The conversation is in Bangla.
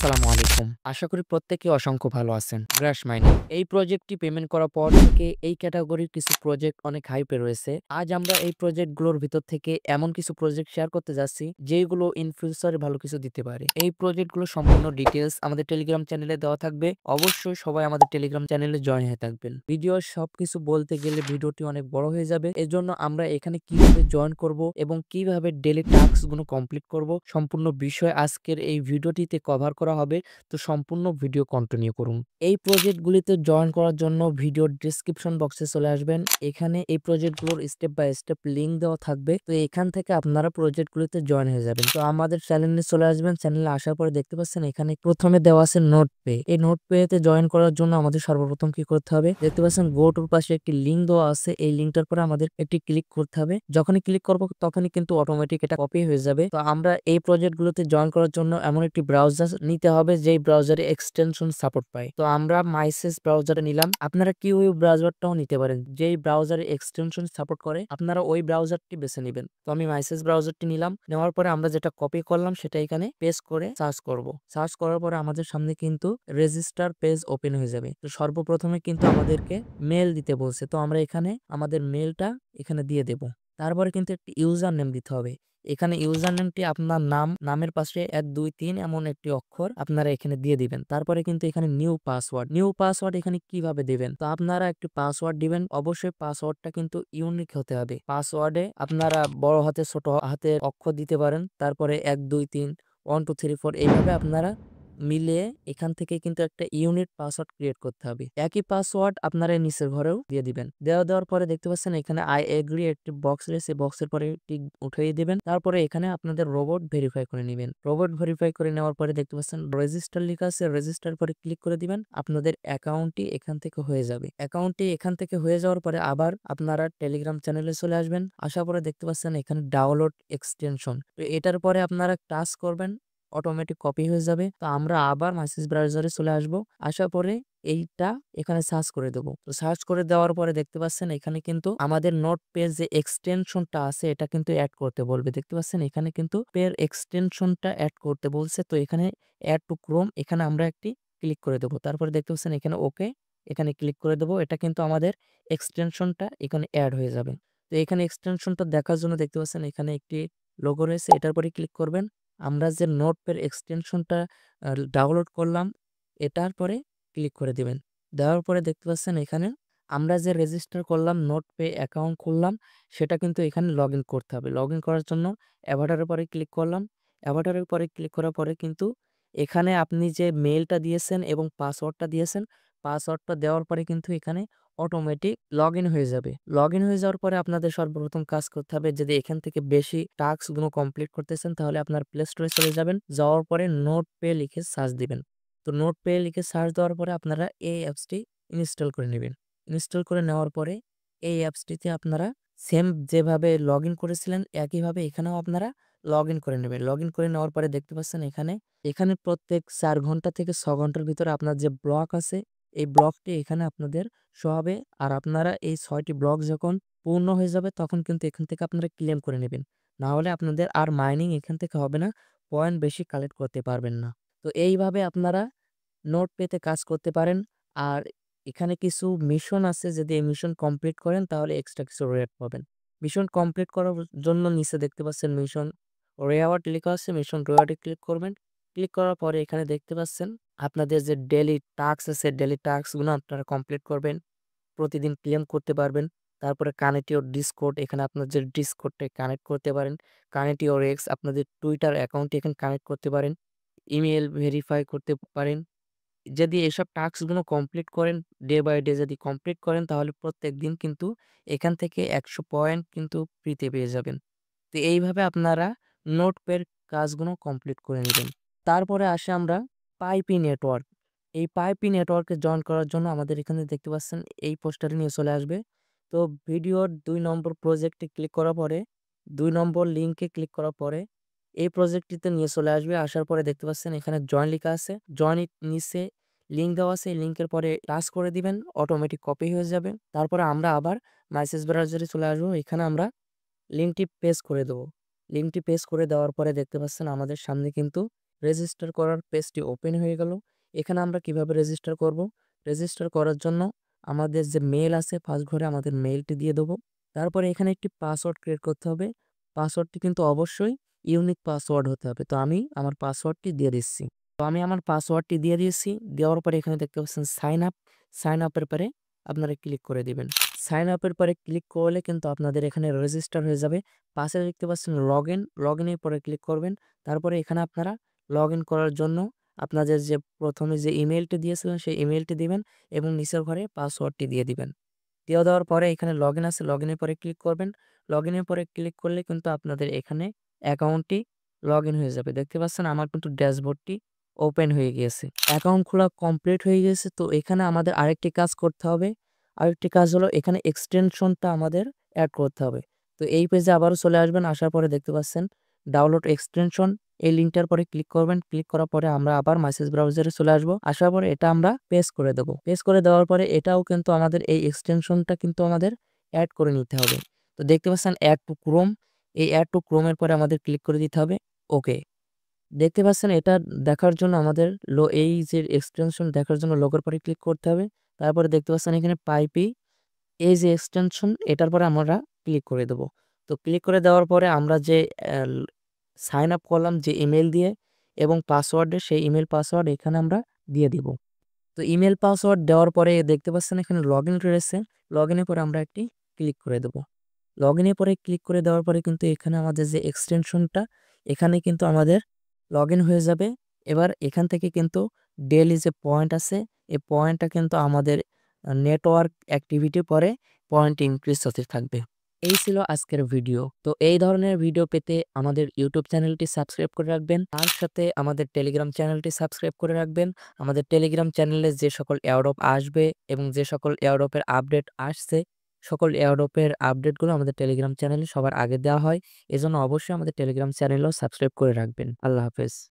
আসসালামু আলাইকুম। আশা করি প্রত্যেকে অসংখ্য ভালো আছেন। গ্রাস মাইনিং এই প্রজেক্টটি পেমেন্ট করার পর থেকে এই ক্যাটাগরির কিছু প্রজেক্ট অনেক হাইপে রয়েছে। আজ আমরা এই প্রজেক্টগুলোর ভিতর থেকে এমন কিছু প্রজেক্ট শেয়ার করতে যাচ্ছি যেগুলো ইন ফিউচারে ভালো কিছু দিতে পারে। এই প্রজেক্টগুলো সম্পূর্ণ ডিটেইলস আমাদের টেলিগ্রাম চ্যানেলে দেওয়া থাকবে। অবশ্যই সবাই আমাদের টেলিগ্রাম চ্যানেলে জয়েন হয়ে থাকবেন। ভিডিওর সবকিছু বলতে গেলে ভিডিওটি অনেক বড় হয়ে যাবে। এজন্য আমরা এখানে কিভাবে জয়েন করব এবং কিভাবে ডেইলি টাস্কগুলো কমপ্লিট করব সম্পূর্ণ বিষয় আজকের এই ভিডিওটিতে কভার করা হবে। তো সম্পূর্ণ ভিডিও কন্টিনিউ করুন। এই প্রজেক্টগুলিতে জয়েন করার জন্য ভিডিওর ডেসক্রিপশন বক্সে চলে আসবেন। এখানে এই প্রজেক্টগুলোর স্টেপ বাই স্টেপ লিংক দেওয়া থাকবে। তো এখান থেকে আপনারা প্রজেক্টগুলিতে জয়েন হয়ে যাবেন। তো আমাদের চ্যানেলে চলে আসবেন। চ্যানেলে আসার পরে দেখতে পাচ্ছেন এখানে প্রথমে দেওয়া আছে নোট পে। এই নোট পেতে জয়েন করার জন্য আমাদের সর্বপ্রথম কি করতে হবে, দেখতে পাচ্ছেন গো টুর পাশে একটি লিংক দেওয়া আছে। এই লিংকটার পরে আমাদের একটি ক্লিক করতে হবে। যখনই ক্লিক করব তখনই কিন্তু অটোমেটিক এটা কপি হয়ে যাবে। তো আমরা এই প্রজেক্টগুলোতে জয়েন করার জন্য এমন একটি ব্রাউজার নিতে হবে যেই ব্রাউজারে এক্সটেনশন সাপোর্ট পায়। তো আমরা মাইসেস ব্রাউজারে নিলাম। আপনারা কিউই ব্রাউজারটাও নিতে পারেন, যেই ব্রাউজারে এক্সটেনশন সাপোর্ট করে আপনারা ওই ব্রাউজারটি বেছে নেবেন। তো আমি মাইসেস ব্রাউজারটি নিলাম। নেওয়ার পরে আমরা যেটা কপি করলাম সেটা এখানে পেস্ট করে সার্চ করব। সার্চ করার পরে আমাদের সামনে কিন্তু রেজিস্টার পেজ ওপেন হয়ে যাবে। তো সর্বপ্রথমে কিন্তু আমাদেরকে মেল দিতে বলছে। তো আমরা এখানে আমাদের মেলটা এখানে দিয়ে দেব। তারপরে কিন্তু একটি ইউজার নেম দিতে হবে। এখানে ইউজার নেমটি আপনার নামের পাশে 1 2 3 এমন একটি অক্ষর আপনারা এখানে দিয়ে দিবেন। তারপরে কিন্তু এখানে নিউ পাসওয়ার্ড এখানে কিভাবে দিবেন, তো আপনারা একটি পাসওয়ার্ড দিবেন। অবশ্যই পাসওয়ার্ডটা কিন্তু ইউনিক হতে হবে। পাসওয়ার্ডে আপনারা বড় হাতে ছোট হাতের অক্ষর দিতে পারেন। তারপরে 1 2 3 1 2 3 4 এইভাবে আপনারা মিলিয়ে এখান থেকে কিন্তু একটা ইউনিট পাসওয়ার্ড ক্রিয়েট করতে হবে। একই পাসওয়ার্ড আপনারা নিচের ঘরেও দিয়ে দিবেন। দেওয়ার পরে দেখতে পাচ্ছেন এখানে আই এগ্রি একটি বক্স রয়েছে। বক্সের পরে টিক উঠিয়ে দিবেন। তারপরে এখানে আপনাদের রোবট ভেরিফাই করে নেবেন। রোবট ভেরিফাই করে নেওয়ার পরে দেখতে পাচ্ছেন রেজিস্টার লেখা আছে। রেজিস্টার পরে ক্লিক করে দিবেন। আপনাদের অ্যাকাউন্টটি এখান থেকে হয়ে যাবে। অ্যাকাউন্টটি এখান থেকে হয়ে যাওয়ার পরে আবার আপনারা টেলিগ্রাম চ্যানেলে চলে আসবেন। আসার পরে দেখতে পাচ্ছেন এখানে ডাউনলোড এক্সটেনশন। তো এটার পরে আপনারা টাচ করবেন, অটোমেটিক কপি হয়ে যাবে। তো আমরা আবার মেসেজ ব্রাউজারে চলে আসব। আসার পরে এইটা এখানে সার্চ করে দেবো। তো সার্চ করে দেওয়ার পরে দেখতে পাচ্ছেন এখানে কিন্তু আমাদের নোট পেজ যে এক্সটেনশনটা আছে এটা কিন্তু অ্যাড করতে বলবে। দেখতে পাচ্ছেন এখানে কিন্তু পের এক্সটেনশনটা অ্যাড করতে বলছে। তো এখানে অ্যাড টু ক্রোম এখানে আমরা একটি ক্লিক করে দেবো। তারপরে দেখতে পাচ্ছেন এখানে ওকে, এখানে ক্লিক করে দেবো। এটা কিন্তু আমাদের এক্সটেনশনটা এখানে অ্যাড হয়ে যাবে। তো এখানে এক্সটেনশনটা দেখার জন্য দেখতে পাচ্ছেন এখানে একটি লোগো রয়েছে, এটার পরে ক্লিক করবেন। আমরা যে নোটপ্যাড এক্সটেনশনটা ডাউনলোড করলাম এটার পরে ক্লিক করে দিবেন। দেওয়ার পরে দেখতে পাচ্ছেন এখানে আমরা যে রেজিস্টার করলাম নোটপে অ্যাকাউন্ট খুললাম সেটা কিন্তু এখানে লগ ইন করতে হবে। লগ ইন করার জন্য অ্যাভাটারের পরে ক্লিক করলাম। অ্যাভাটারের পরে ক্লিক করার পরে কিন্তু এখানে আপনি যে মেইলটা দিয়েছেন এবং পাসওয়ার্ডটা দিয়েছেন, পাসওয়ার্ডটা দেওয়ার পরে কিন্তু এখানে অটোমেটিক লগ ইন হয়ে যাবে। লগ ইন হয়ে যাওয়ার পরে আপনাদের সর্বপ্রথম কাজ করতে হবে, যদি এখান থেকে বেশি টাস্কগুলো কমপ্লিট করতেছেন তাহলে আপনার প্লে স্টোরে চলে যাবেন। যাওয়ার পরে নোট পে লিখে সার্চ দিবেন। তো নোট পে লিখে সার্চ দেওয়ার পরে আপনারা এই অ্যাপসটি ইনস্টল করে নেবেন। ইনস্টল করে নেওয়ার পরে এই অ্যাপসটিতে আপনারা সেম যেভাবে লগ ইন করেছিলেন একইভাবে এখানেও আপনারা লগ ইন করে নেবেন। লগ ইন করে নেওয়ার পরে দেখতে পাচ্ছেন এখানে প্রত্যেক 4 ঘন্টা থেকে 6 ঘন্টার ভিতরে আপনার যে ব্লক আছে এই ব্লকটি এখানে আপনাদের শো হবে। আর আপনারা এই 6টি ব্লক যখন পূর্ণ হয়ে যাবে তখন কিন্তু এখান থেকে আপনারা ক্লেম করে নেবেন। না হলে আপনাদের আর মাইনিং এখান থেকে হবে না, পয়েন্ট বেশি কালেক্ট করতে পারবেন না। তো এইভাবে আপনারা নোট পেতে কাজ করতে পারেন। আর এখানে কিছু মিশন আছে, যদি এই মিশন কমপ্লিট করেন তাহলে এক্সট্রা কিছু রেওয়ার্ড পাবেন। মিশন কমপ্লিট করার জন্য নিচে দেখতে পাচ্ছেন মিশন রেওয়ার্ড লেখা আছে। মিশন রেওয়ার্ডে ক্লিক করবেন। ক্লিক করার পরে এখানে দেখতে পাচ্ছেন আপনাদের যে ডেইলি টাস্ক আছে ডেইলি টাস্কগুলো আপনারা কমপ্লিট করবেন, প্রতিদিন ক্লেম করতে পারবেন। তারপরে কানেক্ট ইওর ডিসকর্ড, এখানে আপনার যে ডিসকর্ডটা কানেক্ট করতে পারেন। কানেক্ট ইওর এক্স, আপনাদের টুইটার অ্যাকাউন্টে এখানে কানেক্ট করতে পারেন। ইমেল ভেরিফাই করতে পারেন। যদি এসব টাস্কগুলো কমপ্লিট করেন, ডে বাই ডে যদি কমপ্লিট করেন তাহলে প্রত্যেকদিন কিন্তু এখান থেকে 100 পয়েন্ট কিন্তু ফ্রিতে পেয়ে যাবেন। তো এইভাবে আপনারা নোটপ্যাড কাজগুলো কমপ্লিট করে নেবেন। তারপরে আসে আমরা পাইপি নেটওয়ার্ক। এই পাইপি নেটওয়ার্কে জয়েন করার জন্য আমাদের এখানে দেখতে পাচ্ছেন এই পোস্টারে নিয়ে চলে আসবে। তো ভিডিওর 2 নম্বর প্রজেক্টে ক্লিক করার পরে 2 নম্বর লিঙ্কে ক্লিক করার পরে এই প্রজেক্টটিতে নিয়ে চলে আসবে। আসার পরে দেখতে পাচ্ছেন এখানে জয়েন লেখা আছে। জয়েন নিচে লিঙ্ক দেওয়া আছে। এই লিঙ্কের পরে টাচ করে দিবেন, অটোমেটিক কপি হয়ে যাবে। তারপরে আমরা আবার মেসেজ ব্রাউজারে চলে আসবো। এখানে আমরা লিঙ্কটি পেস্ট করে দেবো। লিঙ্কটি পেস্ট করে দেওয়ার পরে দেখতে পাচ্ছেন আমাদের সামনে কিন্তু রেজিস্টার করার পেজটি ওপেন হয়ে গেল। এখানে আমরা কিভাবে রেজিস্টার করব? রেজিস্টার করার জন্য আমাদের যে মেইল আছে ফার্স্ট ঘরে আমাদের মেইলটি দিয়ে দেবো। তারপরে এখানে একটি পাসওয়ার্ড ক্রিয়েট করতে হবে। পাসওয়ার্ডটি কিন্তু অবশ্যই ইউনিক পাসওয়ার্ড হতে হবে। তো আমি আমার পাসওয়ার্ডটি দিয়ে দিচ্ছি। তো আমি আমার পাসওয়ার্ডটি দিয়ে দিয়েছি। দেওয়ার পরে এখানে দেখতে পাচ্ছেন সাইন আপ। সাইন আপের পরে আপনারা ক্লিক করে দিবেন। সাইন আপের পরে ক্লিক করলে কিন্তু আপনাদের এখানে রেজিস্টার হয়ে যাবে। পাশে দেখতে পাচ্ছেন লগইন, লগইনের পরে ক্লিক করবেন। তারপরে এখানে আপনারা লগইন করার জন্য আপনাদের যে প্রথমে যে ইমেইলটি দিয়েছিলেন সেই ইমেইলটি দিবেন এবং নিচের ঘরে পাসওয়ার্ডটি দিয়ে দিবেন। দিয়ে দেওয়ার পরে এখানে লগইন আছে, লগইনের পরে ক্লিক করবেন। লগইনের পরে ক্লিক করলে কিন্তু আপনাদের এখানে অ্যাকাউন্টটি লগইন হয়ে যাবে। দেখতে পাচ্ছেন আমার কিন্তু ড্যাশবোর্ডটি ওপেন হয়ে গিয়েছে। অ্যাকাউন্ট খোলা কমপ্লিট হয়ে গেছে। তো এখানে আমাদের আরেকটি কাজ করতে হবে। আরেকটি কাজ হলো এখানে এক্সটেনশনটা আমাদের এড করতে হবে। তো এই পেজে আবারও চলে আসবেন। আসার পরে দেখতে পাচ্ছেন ডাউনলোড এক্সটেনশন, এই লিঙ্কটার পরে ক্লিক করবেন। ক্লিক করার পরে আমরা আবার মেসেজ ব্রাউজারে চলে আসবো। আসার পরে এটা আমরা পেস্ট করে দেবো। পেস্ট করে দেওয়ার পরে এটাও কিন্তু আমাদের এই এক্সটেনশনটা কিন্তু আমাদের অ্যাড করে নিতে হবে। তো দেখতে পাচ্ছেন অ্যাড টু ক্রোম, এই অ্যাড টু ক্রোমের পরে আমাদের ক্লিক করে দিতে হবে ওকে। দেখতে পাচ্ছেন এটা দেখার জন্য আমাদের এই যে এক্সটেনশন দেখার জন্য লোগোর পরে ক্লিক করতে হবে। তারপরে দেখতে পাচ্ছেন এখানে পাইপি, এই যে এক্সটেনশন এটার পরে আমরা ক্লিক করে দেবো। তো ক্লিক করে দেওয়ার পরে আমরা যে সাইন আপ করলাম যে ইমেল দিয়ে এবং পাসওয়ার্ডে, সেই ইমেল পাসওয়ার্ড এখানে আমরা দিয়ে দিব। তো ইমেল পাসওয়ার্ড দেওয়ার পরে দেখতে পাচ্ছেন এখানে লগইন রয়েছে। লগইনের পরে আমরা একটি ক্লিক করে দেবো। লগইনের পরে ক্লিক করে দেওয়ার পরে কিন্তু এখানে আমাদের যে এক্সটেনশনটা এখানে কিন্তু আমাদের লগইন হয়ে যাবে। এবার এখান থেকে কিন্তু ডেইলি যে পয়েন্ট আছে এই পয়েন্টটা কিন্তু আমাদের নেটওয়ার্ক অ্যাক্টিভিটি পরে পয়েন্ট ইনক্রিজ হতে থাকবে। এই ছিল আজকের ভিডিও। তো এই ধরনের ভিডিও পেতে আমাদের ইউটিউব চ্যানেলটি সাবস্ক্রাইব করে রাখবেন। তার সাথে আমাদের টেলিগ্রাম চ্যানেলটি সাবস্ক্রাইব করে রাখবেন। আমাদের টেলিগ্রাম চ্যানেলে যে সকল এয়ারড্রপ আসবে এবং যে সকল এয়ারড্রপের আপডেট আসছে সকল এয়ারড্রপের আপডেটগুলো আমাদের টেলিগ্রাম চ্যানেলে সবার আগে দেওয়া হয়। এজন্য অবশ্যই আমাদের টেলিগ্রাম চ্যানেলও সাবস্ক্রাইব করে রাখবেন। আল্লাহ হাফেজ।